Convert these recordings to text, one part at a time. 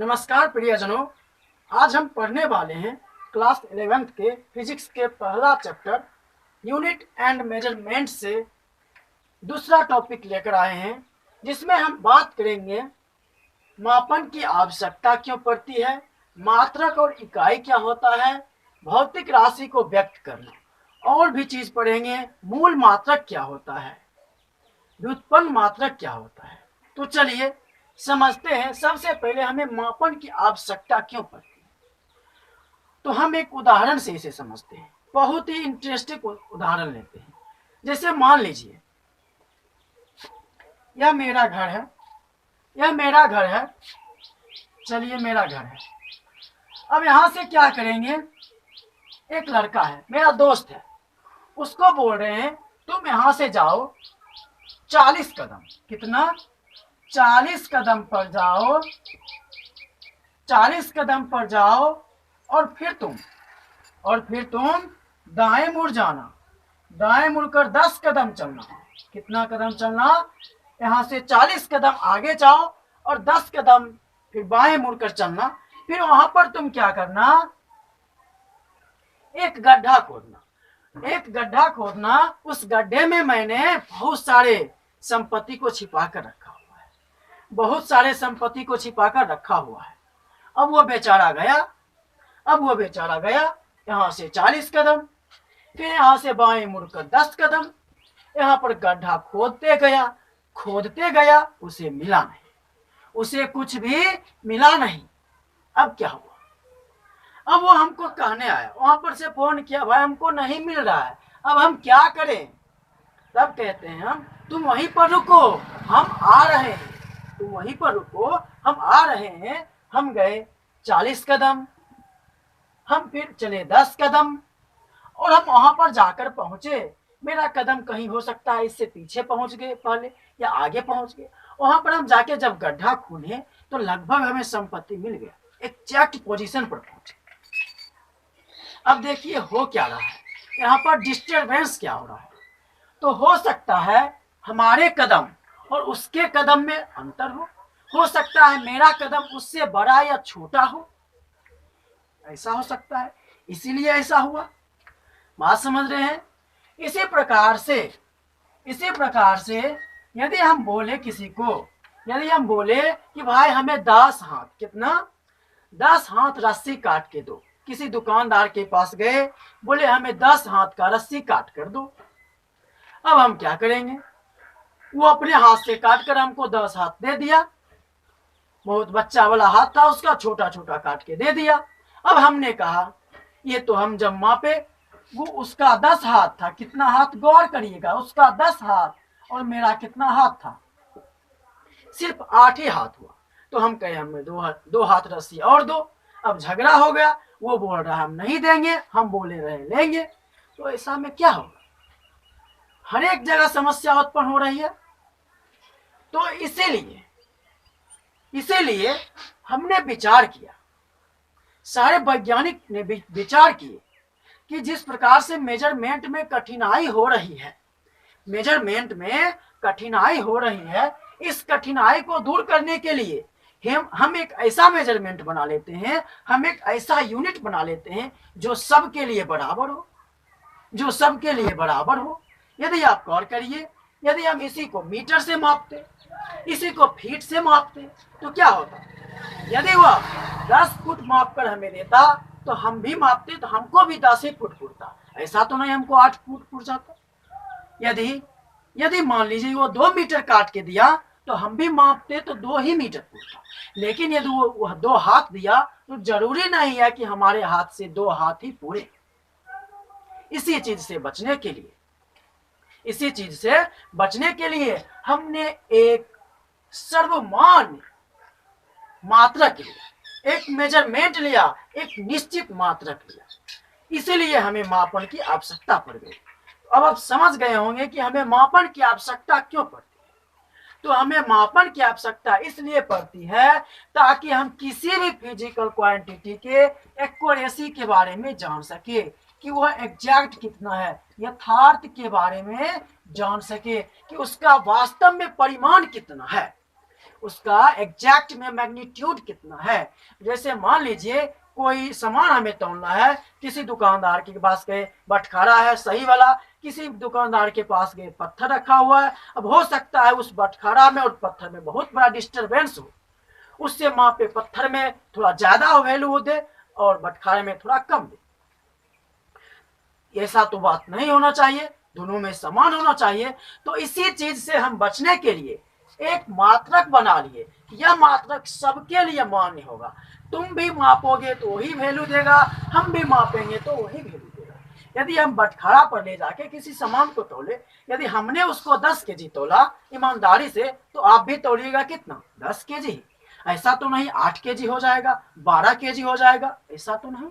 नमस्कार प्रियजनों, आज हम पढ़ने वाले हैं क्लास 11th के फिजिक्स के पहला चैप्टर यूनिट एंड मेजरमेंट से दूसरा टॉपिक लेकर आए हैं, जिसमें हम बात करेंगे मापन की आवश्यकता क्यों पड़ती है, मात्रक और इकाई क्या होता है, भौतिक राशि को व्यक्त करना, और भी चीज पढ़ेंगे। मूल मात्रक क्या होता है, व्युत्पन्न मात्रक क्या होता है। तो चलिए समझते हैं। सबसे पहले हमें मापन की आवश्यकता क्यों पड़ती है, तो हम एक उदाहरण से इसे समझते हैं। बहुत ही इंटरेस्टिंग उदाहरण लेते हैं। जैसे मान लीजिए यह मेरा घर है, यह मेरा घर है। चलिए मेरा घर है। अब यहां से क्या करेंगे, एक लड़का है, मेरा दोस्त है, उसको बोल रहे हैं तुम यहां से जाओ 40 कदम। कितना? 40 कदम पर जाओ, 40 कदम पर जाओ और फिर तुम दाएं मुड़ जाना। दाएं मुड़कर 10 कदम चलना। कितना कदम चलना? यहां से 40 कदम आगे जाओ और 10 कदम फिर बाएं मुड़कर चलना। फिर वहां पर तुम क्या करना, एक गड्ढा खोदना। एक गड्ढा खोदना, उस गड्ढे में मैंने बहुत सारे संपत्ति को छिपा कर रखा हुआ है, बहुत सारे संपत्ति को छिपा कर रखा हुआ है। अब वो बेचारा गया यहाँ से 40 कदम, फिर यहाँ से बाएं मुड़कर 10 कदम, यहाँ पर गड्ढा खोदते गया, उसे मिला नहीं, उसे कुछ भी मिला नहीं। अब क्या हुआ? अब वो हमको कहने आया, वहां पर से फोन किया, भाई हमको नहीं मिल रहा है, अब हम क्या करें? तब कहते हैं हम, तुम वहीं पर रुको, हम आ रहे हैं। तुम वहीं पर रुको, हम आ रहे हैं। हम गए 40 कदम, हम फिर चले 10 कदम, और हम वहां पर जाकर पहुंचे। मेरा कदम कहीं हो सकता है इससे पीछे पहुंच गए पहले, या आगे पहुंच गए। वहां पर हम जाके जब गड्ढा खोले तो लगभग हमें संपत्ति मिल गया, एग्जैक्ट पोजीशन पर पहुंचे। अब देखिए हो क्या रहा है, यहाँ पर डिस्टरबेंस क्या हो रहा है। तो हो सकता है हमारे कदम और उसके कदम में अंतर हो सकता है मेरा कदम उससे बड़ा या छोटा हो, ऐसा हो सकता है, इसीलिए ऐसा हुआ। बात समझ रहे हैं? इसी प्रकार से यदि हम बोले किसी को, यदि हम बोले कि भाई हमें 10 हाथ, कितना? 10 हाथ रस्सी काट के दो। किसी दुकानदार के पास गए, बोले हमें 10 हाथ का रस्सी काट कर दो। अब हम क्या करेंगे? वो अपने हाथ से काट कर हमको 10 हाथ दे दिया। बहुत बच्चा वाला हाथ था उसका, छोटा छोटा काट के दे दिया। अब हमने कहा ये तो हम जब मापे, वो उसका 10 हाथ था। कितना हाथ? गौर करिएगा, उसका 10 हाथ और मेरा कितना हाथ था? सिर्फ 8 ही हाथ हुआ। तो हम कहे हमें दो हाथ रस्सी और दो। अब झगड़ा हो गया, वो बोल रहा हम नहीं देंगे, हम बोले रहे लेंगे। तो ऐसा में क्या होगा? हर एक जगह समस्या उत्पन्न हो रही है। तो इसीलिए हमने विचार किया, सारे वैज्ञानिक ने विचार किए कि जिस प्रकार से मेजरमेंट में कठिनाई हो रही है, इस कठिनाई को दूर करने के लिए हम एक ऐसा मेजरमेंट बना लेते हैं, हम एक ऐसा यूनिट बना लेते हैं जो सबके लिए बराबर हो, यदि आप गौर करिए, यदि हम इसी को मीटर से मापते, इसी को फीट से मापते, तो क्या होता? यदि वह 10 फुट माप कर हमें देता तो हम भी मापते, तो हमको भी 10 ही फुट पुरता। ऐसा तो नहीं हमको 8 फुट पुर जाता। यदि मान लीजिए वो 2 मीटर काट के दिया तो हम भी मापते, तो 2 ही मीटर पुरता। लेकिन यदि वो 2 हाथ दिया तो जरूरी नहीं है कि हमारे हाथ से 2 हाथ ही पूरे। इसी चीज से बचने के लिए हमने एक सर्वमान्य मात्रक लिया, एक मेजरमेंट लिया, एक निश्चित मात्रक लिया। इसीलिए हमें मापन की आवश्यकता पड़ गई। अब आप समझ गए होंगे कि हमें मापन की आवश्यकता क्यों पड़ती है। तो हमें मापन की आवश्यकता इसलिए पड़ती है ताकि हम किसी भी फिजिकल क्वांटिटी के एक्यूरेसी के बारे में जान सके, कि वह एग्जैक्ट कितना है, यथार्थ के बारे में जान सके कि उसका वास्तव में परिमाण कितना है। उसका एग्जैक्ट में मैग्नीट्यूड कितना है। जैसे मान लीजिए कोई सामान हमें तोलना है, किसी दुकानदार के पास गए, बटखारा है सही वाला, किसी दुकानदार के पास गए, पत्थर रखा हुआ है। अब हो सकता है उस बटखारा में और पत्थर में बहुत बड़ा डिस्टरबेंस हो, उससे मापे पत्थर में थोड़ा ज्यादा वैल्यू दे और बटखारे में थोड़ा कम दे। ऐसा तो बात नहीं होना चाहिए, दोनों में समान होना चाहिए। तो इसी चीज से हम बचने के लिए एक मात्रक बना लिए, यह मात्रक सबके लिए मान्य होगा। तुम भी मापोगे तो वही वैल्यू देगा, हम भी मापेंगे तो वही वैल्यू देगा। यदि हम बटखारा पर ले जाके किसी सामान को तोले, यदि हमने उसको 10 केजी तोला ईमानदारी से, तो आप भी तोलिएगा कितना, 10 केजी। ऐसा तो नहीं 8 केजी हो जाएगा, 12 केजी हो जाएगा, ऐसा तो नहीं।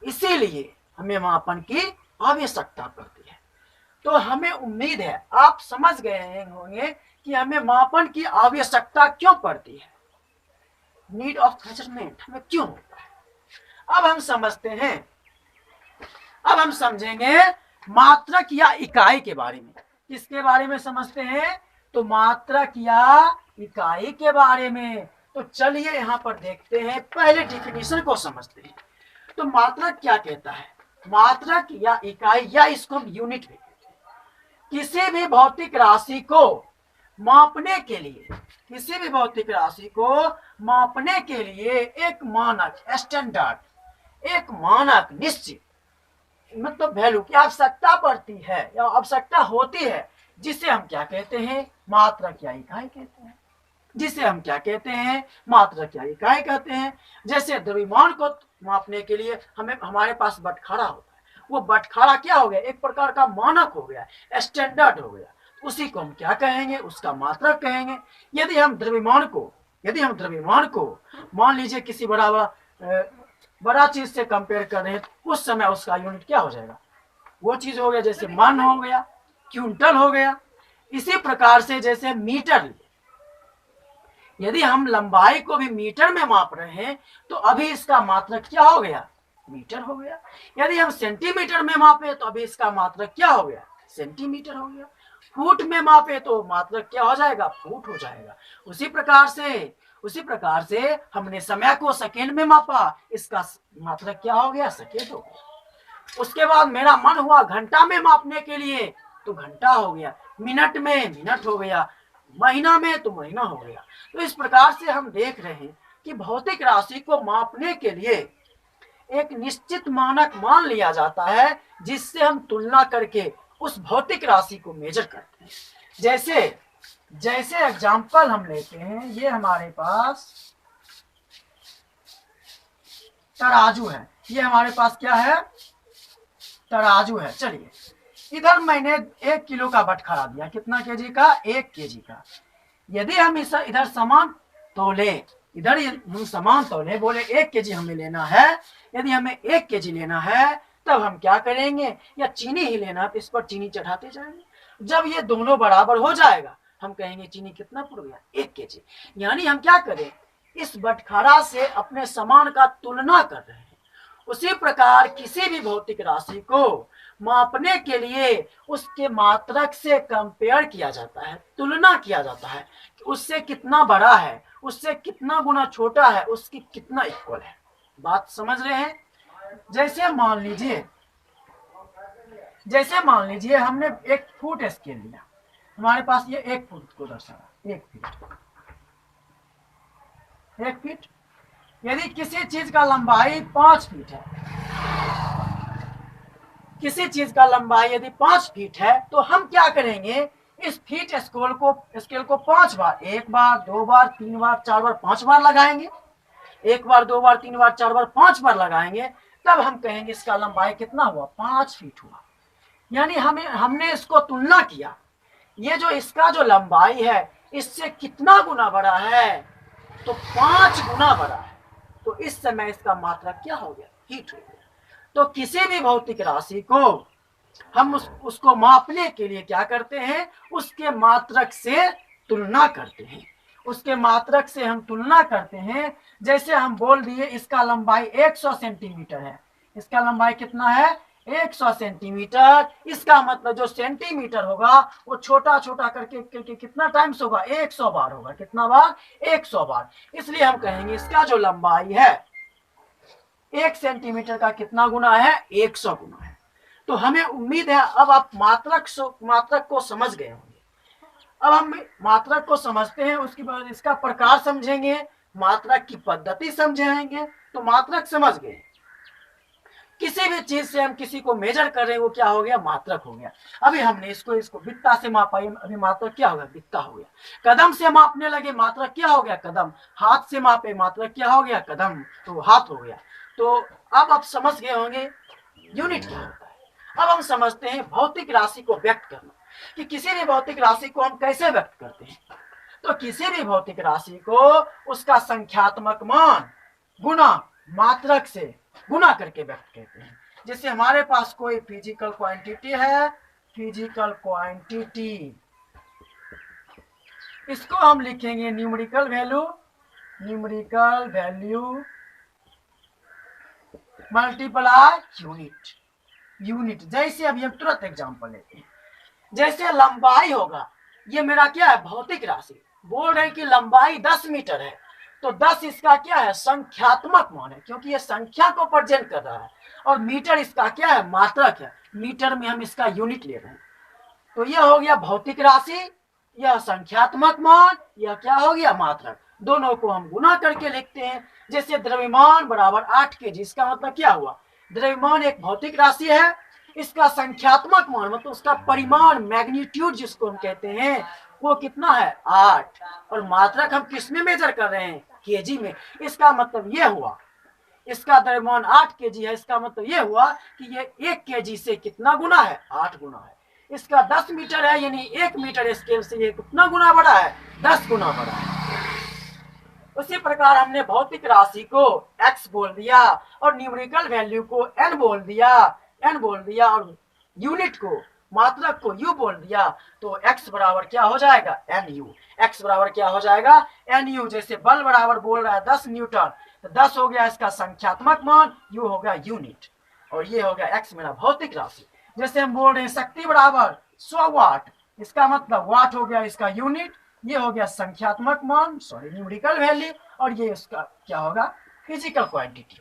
इसीलिए हमें मापन की आवश्यकता पड़ती है। तो हमें उम्मीद है आप समझ गए होंगे कि हमें मापन की आवश्यकता क्यों पड़ती है, नीड ऑफ मेजरमेंट हमें क्यों होता है। अब हम समझते हैं, अब हम समझेंगे मात्रक या इकाई के बारे में। किसके बारे में समझते हैं, तो मात्रक या इकाई के बारे में। तो चलिए यहाँ पर देखते हैं, पहले डिफिनीशन को समझते हैं। तो मात्रक क्या कहता है, मात्रक या इकाई या इसको हम यूनिट भी कहते हैं। किसी भी भौतिक राशि को मापने के लिए, किसी भी भौतिक राशि को मापने के लिए एक मानक स्टैंडर्ड, एक मानक निश्चित मतलब वैल्यू की आवश्यकता पड़ती है या आवश्यकता होती है, जिसे हम क्या कहते हैं, मात्रक या इकाई कहते हैं। जिसे हम क्या कहते हैं, मात्रक या इकाई कहते हैं। जैसे द्रव्यमान को मापने के लिए हमें हमारे पास बटखारा होता है, वो बटखारा क्या हो गया, एक प्रकार का मानक हो गया, स्टैंडर्ड हो गया, उसी को हम क्या कहेंगे, उसका मात्रक कहेंगे। यदि हम द्रव्यमान को मान लीजिए किसी बड़ा चीज से कंपेयर कर रहे हैं, उस समय उसका यूनिट क्या हो जाएगा, वो चीज हो गया, जैसे मन हो गया, क्विंटल हो गया। इसी प्रकार से जैसे मीटर, यदि हम लंबाई को भी मीटर में माप रहे हैं तो अभी इसका मात्रक क्या हो गया, मीटर हो गया। यदि हम सेंटीमीटर में मापे तो अभी इसका मात्रक क्या हो गया, सेंटीमीटर हो गया। फुट में मापे तो मात्रक क्या हो जाएगा, फुट हो जाएगा। उसी प्रकार से हमने समय को सेकेंड में मापा, इसका मात्रक क्या हो गया, सेकेंड हो गया। उसके बाद मेरा मन हुआ घंटा में मापने के लिए, तो घंटा हो गया। मिनट में मिनट हो गया, महीना में तो महीना हो गया। तो इस प्रकार से हम देख रहे हैं कि भौतिक राशि को मापने के लिए एक निश्चित मानक मान लिया जाता है, जिससे हम तुलना करके उस भौतिक राशि को मेजर करते हैं। जैसे एग्जाम्पल हम लेते हैं, ये हमारे पास तराजू है, ये हमारे पास क्या है, तराजू है। चलिए इधर मैंने 1 किलो का बटखारा दिया, कितना केजी का, 1 केजी का। यदि हम इधर सामान तोले, इधर हम सामान तोले, बोले 1 केजी हमें लेना है, यदि हमें 1 केजी लेना है तब हम क्या करेंगे, या चीनी ही लेना तो इस पर चीनी चढ़ाते जाएंगे। जब ये दोनों बराबर हो जाएगा हम कहेंगे चीनी कितना पड़ गया, 1 केजी। यानी हम क्या करें, इस बटखारा से अपने सामान का तुलना कर रहे हैं। उसी प्रकार किसी भी भौतिक राशि को मापने के लिए उसके मात्रक से कंपेयर किया जाता है, तुलना किया जाता है कि उससे कितना बड़ा है, उससे कितना गुना छोटा है, उसकी कितना इक्वल है। बात समझ रहे हैं। जैसे मान लीजिए हमने 1 फुट स्केल लिया, हमारे पास ये 1 फुट को दर्शाया, 1 फीट। यदि किसी चीज का लंबाई 5 फीट है, किसी चीज का लंबाई यदि 5 फीट है, तो हम क्या करेंगे, इस फीट स्केल को 5 बार, 1 बार 2 बार 3 बार 4 बार 5 बार लगाएंगे। 1 बार 2 बार 3 बार 4 बार 5 बार लगाएंगे, तब हम कहेंगे इसका लंबाई कितना हुआ, 5 फीट हुआ। यानी हमने इसको तुलना किया, ये जो इसका जो लंबाई है इससे कितना गुना बड़ा है, तो 5 गुना बड़ा है। तो इस समय इसका मात्रक क्या हो गया, फीट हो गया। तो किसी भी भौतिक राशि को हम उसको मापने के लिए क्या करते हैं, उसके मात्रक से तुलना करते हैं, उसके मात्रक से हम तुलना करते हैं। जैसे हम बोल दिए इसका लंबाई 100 सेंटीमीटर है, इसका लंबाई कितना है, 100 सेंटीमीटर। इसका मतलब जो सेंटीमीटर होगा वो छोटा छोटा करके कितना टाइम्स होगा, 100 बार होगा। कितना बार, 100 बार। इसलिए हम कहेंगे इसका जो लंबाई है 1 सेंटीमीटर का कितना गुना है, 100 गुना है। तो हमें उम्मीद है अब आप मात्रक को समझ गए होंगे। अब हम मात्रक को समझते हैं, उसके बाद इसका प्रकार समझेंगे, मात्रक की पद्धति समझेंगे। तो मात्रक समझ गए, किसी भी चीज से हम किसी को मेजर कर रहे हैं वो क्या हो गया, मात्रक हो गया। अभी हमने इसको बित्ता से मापा, अभी मात्रक क्या हो गया, बित्ता हो गया। कदम से मापने लगे, मात्रक क्या हो गया, कदम। हाथ से मापे, मात्रक क्या हो गया, कदम, तो हाथ हो गया। तो अब आप समझ गए होंगे यूनिट क्या होता है। अब हम समझते हैं भौतिक राशि को व्यक्त करना, कि किसी भी भौतिक राशि को हम कैसे व्यक्त करते हैं। तो किसी भी भौतिक राशि को उसका संख्यात्मक मान गुना मात्रक से गुना करके व्यक्त करते हैं। जैसे हमारे पास कोई फिजिकल क्वांटिटी है, फिजिकल क्वांटिटी, इसको हम लिखेंगे numerical value, numerical value multiply unit, unit. जैसे अभी हम तुरंत एग्जांपल लेते हैं, जैसे लंबाई होगा, ये मेरा क्या है, भौतिक राशि। बोल रहे हैं कि लंबाई 10 मीटर है, तो 10 इसका क्या है, संख्यात्मक मान है, क्योंकि ये संख्या को प्रेजेंट कर रहा है। और मीटर इसका क्या है, मात्रक है, मीटर में हम इसका यूनिट ले रहे हैं। तो यह हो गया भौतिक राशि, यह संख्यात्मक मान, यह क्या हो गया, मात्रक। दोनों को हम गुना करके लिखते हैं। जैसे द्रव्यमान बराबर 8 kg, इसका मतलब क्या हुआ, द्रव्यमान एक भौतिक राशि है, इसका संख्यात्मक मान मतलब उसका परिमाण, मैग्नीट्यूड जिसको हम कहते हैं, वो कितना है, 8। और मात्रक हम किस में मेजर कर रहे हैं, केजी में। इसका मतलब ये हुआ, इसका द्रव्यमान 8 kg है, इसका मतलब ये हुआ कि ये 1 kg से कितना गुना है, 8 गुना है। इसका 10 मीटर है, यानी 1 मीटर स्केल से ये कितना गुना बड़ा है, 10 गुना बड़ा है। उसी प्रकार हमने भौतिक राशि को x बोल दिया और न्यूमेरिकल वैल्यू को n बोल दिया और यूनिट को, मात्रक को u बोल दिया। तो x बराबर क्या हो जाएगा, nu। x बराबर क्या हो जाएगा, nu। जैसे बल बराबर बोल रहा है 10 न्यूटन, तो 10 हो गया इसका संख्यात्मक मान, u हो गया यूनिट, और ये हो गया x मेरा भौतिक राशि। जैसे हम बोल रहे हैं शक्ति बराबर 100 वाट, इसका मतलब वाट हो गया इसका यूनिट, ये हो गया संख्यात्मक मान, सॉरी न्यूमेरिकल वैल्यू, और ये इसका क्या होगा, फिजिकल क्वांटिटी।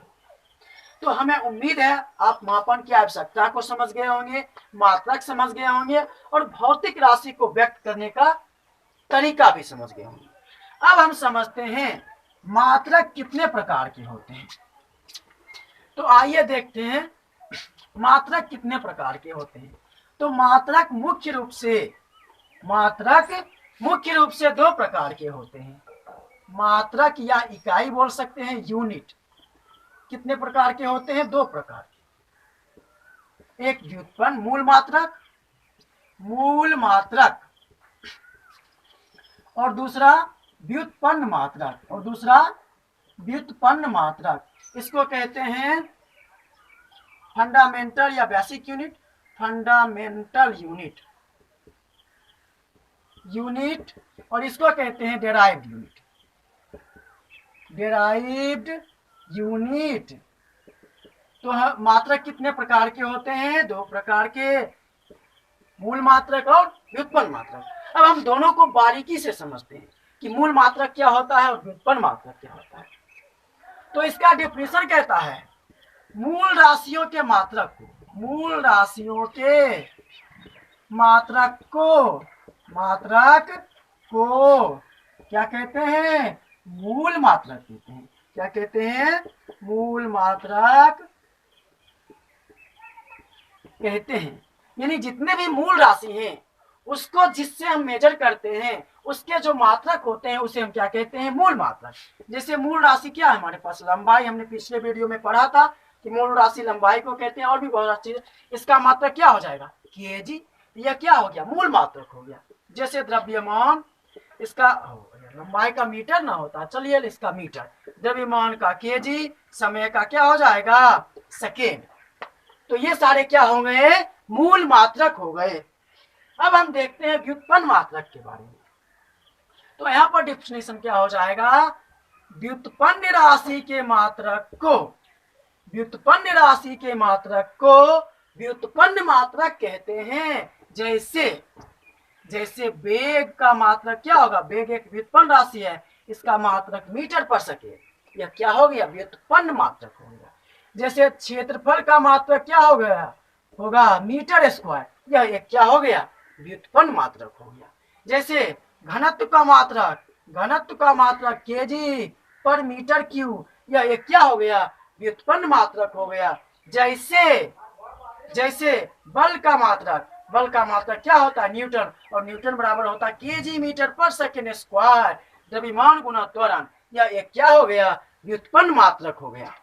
तो हमें उम्मीद है आप मापन की आवश्यकता को समझ गए होंगे, मात्रक समझ गए होंगे, और भौतिक राशि को व्यक्त करने का तरीका भी समझ गए होंगे। अब हम समझते हैं मात्रक कितने प्रकार के होते हैं। तो आइए देखते हैं मात्रक कितने प्रकार के होते हैं। तो मात्रक मुख्य रूप से 2 प्रकार के होते हैं। मात्रक या इकाई बोल सकते हैं, यूनिट। कितने प्रकार के होते हैं, 2 प्रकार के। एक व्युत्पन्न मूल मात्रक, और दूसरा व्युत्पन्न मात्रक। इसको कहते हैं फंडामेंटल या बेसिक यूनिट, फंडामेंटल यूनिट, और इसको कहते हैं डेराइव्ड यूनिट। तो मात्रक कितने प्रकार के होते हैं, 2 प्रकार के, मूल मात्रक और व्युत्पन्न मात्रक। अब हम दोनों को बारीकी से समझते हैं कि मूल मात्रक क्या होता है और व्युत्पन्न मात्रक क्या होता है। तो इसका डेफिनेशन कहता है मूल राशियों के मात्रक को क्या कहते हैं, मूल मात्रक कहते हैं। क्या कहते हैं, मूल मात्रक कहते हैं। यानी जितने भी मूल राशि हैं उसको जिससे हम मेजर करते हैं, उसके जो मात्रक होते हैं उसे हम क्या कहते हैं, मूल मात्रक। जैसे मूल राशि क्या है हमारे पास, लंबाई। हमने पिछले वीडियो में पढ़ा था कि मूल राशि लंबाई को कहते हैं, और भी बहुत चीज। इसका मात्रक क्या हो जाएगा, केजी। यह क्या हो गया, मूल मात्रक हो गया। जैसे द्रव्यमान, इसका लंबाई का मीटर ना होता, चलिए इसका मीटर, द्रव्यमान का केजी, समय का क्या हो जाएगा, सेकेंड। तो ये सारे क्या हो गए, मूल मात्रक हो गए। अब हम देखते हैं व्युत्पन्न मात्रक के बारे में। तो यहाँ पर डिफिनेशन क्या हो जाएगा, व्युत्पन्न राशि के मात्रक को व्युत्पन्न मात्रक कहते हैं। जैसे जैसे वेग का मात्रक क्या होगा, वेग एक व्युत्पन्न राशि है, इसका मात्रक मीटर पर सेकेंड, यह क्या हो गया, व्युत्पन्न मात्रक हो गया। जैसे क्षेत्रफल का मात्रक क्या हो गया, होगा मीटर स्क्वायर, यह एक क्या हो गया, व्युत्पन्न मात्रक हो गया। जैसे घनत्व का मात्रक केजी पर मीटर क्यूब, यह एक क्या हो गया, व्युत्पन्न मात्रक हो गया। जैसे जैसे बल का मात्रक क्या होता है, न्यूटन, और न्यूटन बराबर होता है केजी मीटर पर सेकेंड स्क्वायर, द्रव्यमान गुना त्वरण, यह एक क्या हो गया, व्युत्पन्न मात्रक हो गया।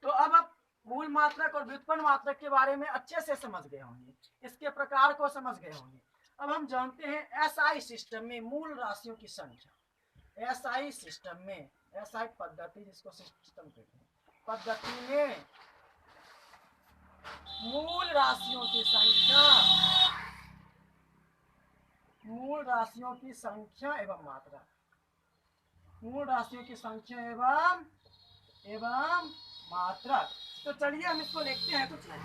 तो अब आप मूल मात्रक और व्युत्पन्न मात्रक के बारे में अच्छे से समझ गए होंगे, इसके प्रकार को समझ गए होंगे। अब हम जानते हैं एसआई सिस्टम में मूल राशियों की संख्या। एसआई सिस्टम में, एसआई पद्धति जिसको सिस्टम कहते हैं, पद्धति में मूल राशियों की संख्या एवं मात्रा, मूल राशियों की संख्या एवं मात्रक। तो चलिए हम इसको लिखते हैं, कुछ नहीं,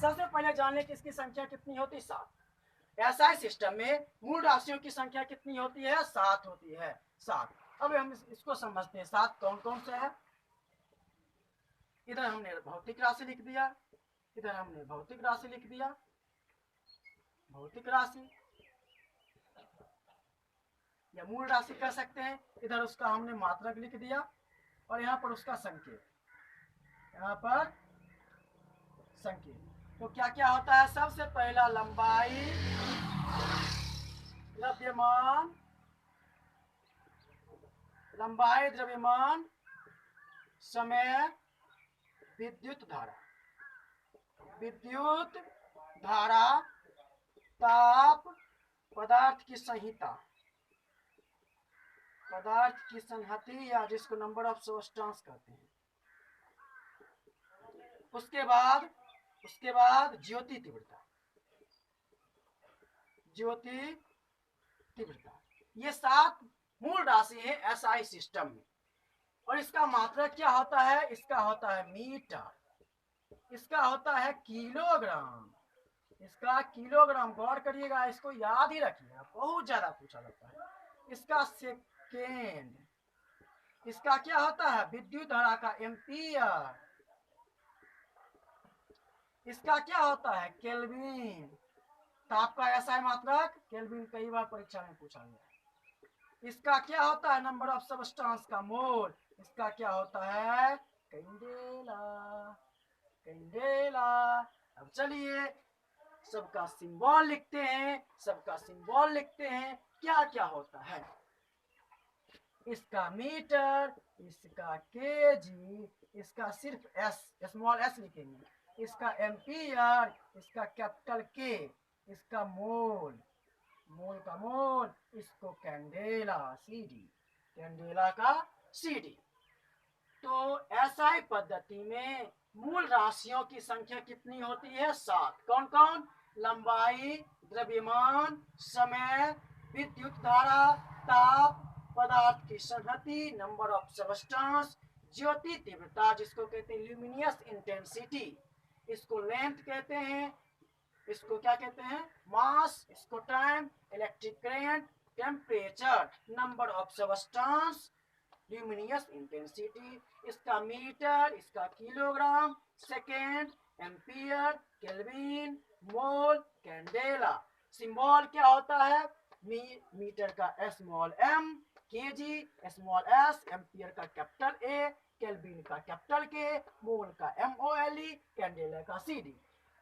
सबसे पहले जान लें कि इसकी संख्या कितनी होती है, 7। एसआई सिस्टम में मूल राशियों की संख्या कितनी होती है, 7 होती है, 7। अब हम इसको समझते हैं, 7 कौन कौन से है। इधर हमने भौतिक राशि लिख दिया, इधर हमने भौतिक राशि लिख दिया, भौतिक राशि या मूल राशि कह सकते हैं। इधर उसका हमने मात्रक लिख दिया और यहाँ पर उसका संकेत, यहाँ पर संकेत। तो क्या क्या होता है, सबसे पहला लंबाई, द्रव्यमान, समय, विद्युत धारा, ताप, पदार्थ की संहति या जिसको नंबर ऑफ सबस्टेंस कहते हैं। उसके बाद ज्योति तीव्रता, ये 7 मूल राशि है एसआई सिस्टम में। और इसका मात्रक क्या होता है, इसका होता है मीटर, इसका होता है किलोग्राम, इसका किलोग्राम, गौर करिएगा, इसको याद ही रखिएगा, बहुत ज्यादा पूछा जाता है। इसका सेकेंड, इसका क्या होता है, विद्युत धारा का एम्पियर, इसका क्या होता है, केल्विन। ताप का एसआई मात्रक केल्विन, कई बार परीक्षा में पूछा गया। इसका क्या होता है, नंबर ऑफ सबस्टेंस का मोल, इसका क्या होता है, कैंडेला। अब चलिए सबका सिंबल लिखते हैं, क्या क्या होता है। इसका मीटर, इसका केजी, इसका सिर्फ एस, स्मॉल एस लिखेंगे, इसका एम्पियर, इसका कैपिटल के, इसका मोल का मोल, इसको कैंडेला, सीडी, कैंडेला का सीडी। तो एसआई पद्धति में मूल राशियों की संख्या कितनी होती है, 7। कौन कौन, लंबाई, द्रव्यमान, समय, विद्युत धारा, ताप, पदार्थ की संहति, नंबर ऑफ सबस्टेंस, ज्योति तीव्रता जिसको कहते हैं ल्यूमिनियस इंटेंसिटी, इसको लेंथ कहते हैं, इसको क्या कहते हैं, मास, इसको time, electric current, temperature, number of substance, luminous intensity, इसका मीटर, इसका kilogram, second, ampere, kelvin, mole, candela. Symbol क्या होता है, मीटर का small M, KG small S, ampere का कैपिटल ए, केल्विन का कैपिटल के, मोल का MOLE, कैंडेला का CD।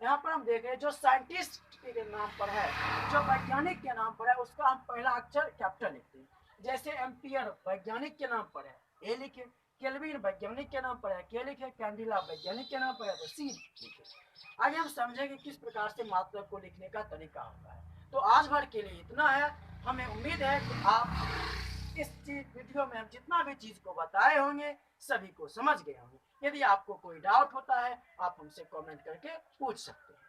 यहाँ पर हम देख रहे हैं जो साइंटिस्ट के नाम पर है, जो वैज्ञानिक के नाम पर है, उसका हम पहला अक्षर कैपिटल लिखते हैं। जैसे एम्पियर वैज्ञानिक के नाम पर है, ए लिखे, केल्विन वैज्ञानिक के नाम पर है, के लिखे, कैंडेला वैज्ञानिक के नाम पर है, तो C लिखे। आगे हम समझेंगे किस प्रकार से मात्रक को लिखने का तरीका होता है। तो आज भर के लिए इतना है। हमें उम्मीद है कि आप इस वीडियो में हम जितना भी चीज को बताए होंगे सभी को समझ गए होंगे। यदि आपको कोई डाउट होता है आप हमसे कमेंट करके पूछ सकते हैं।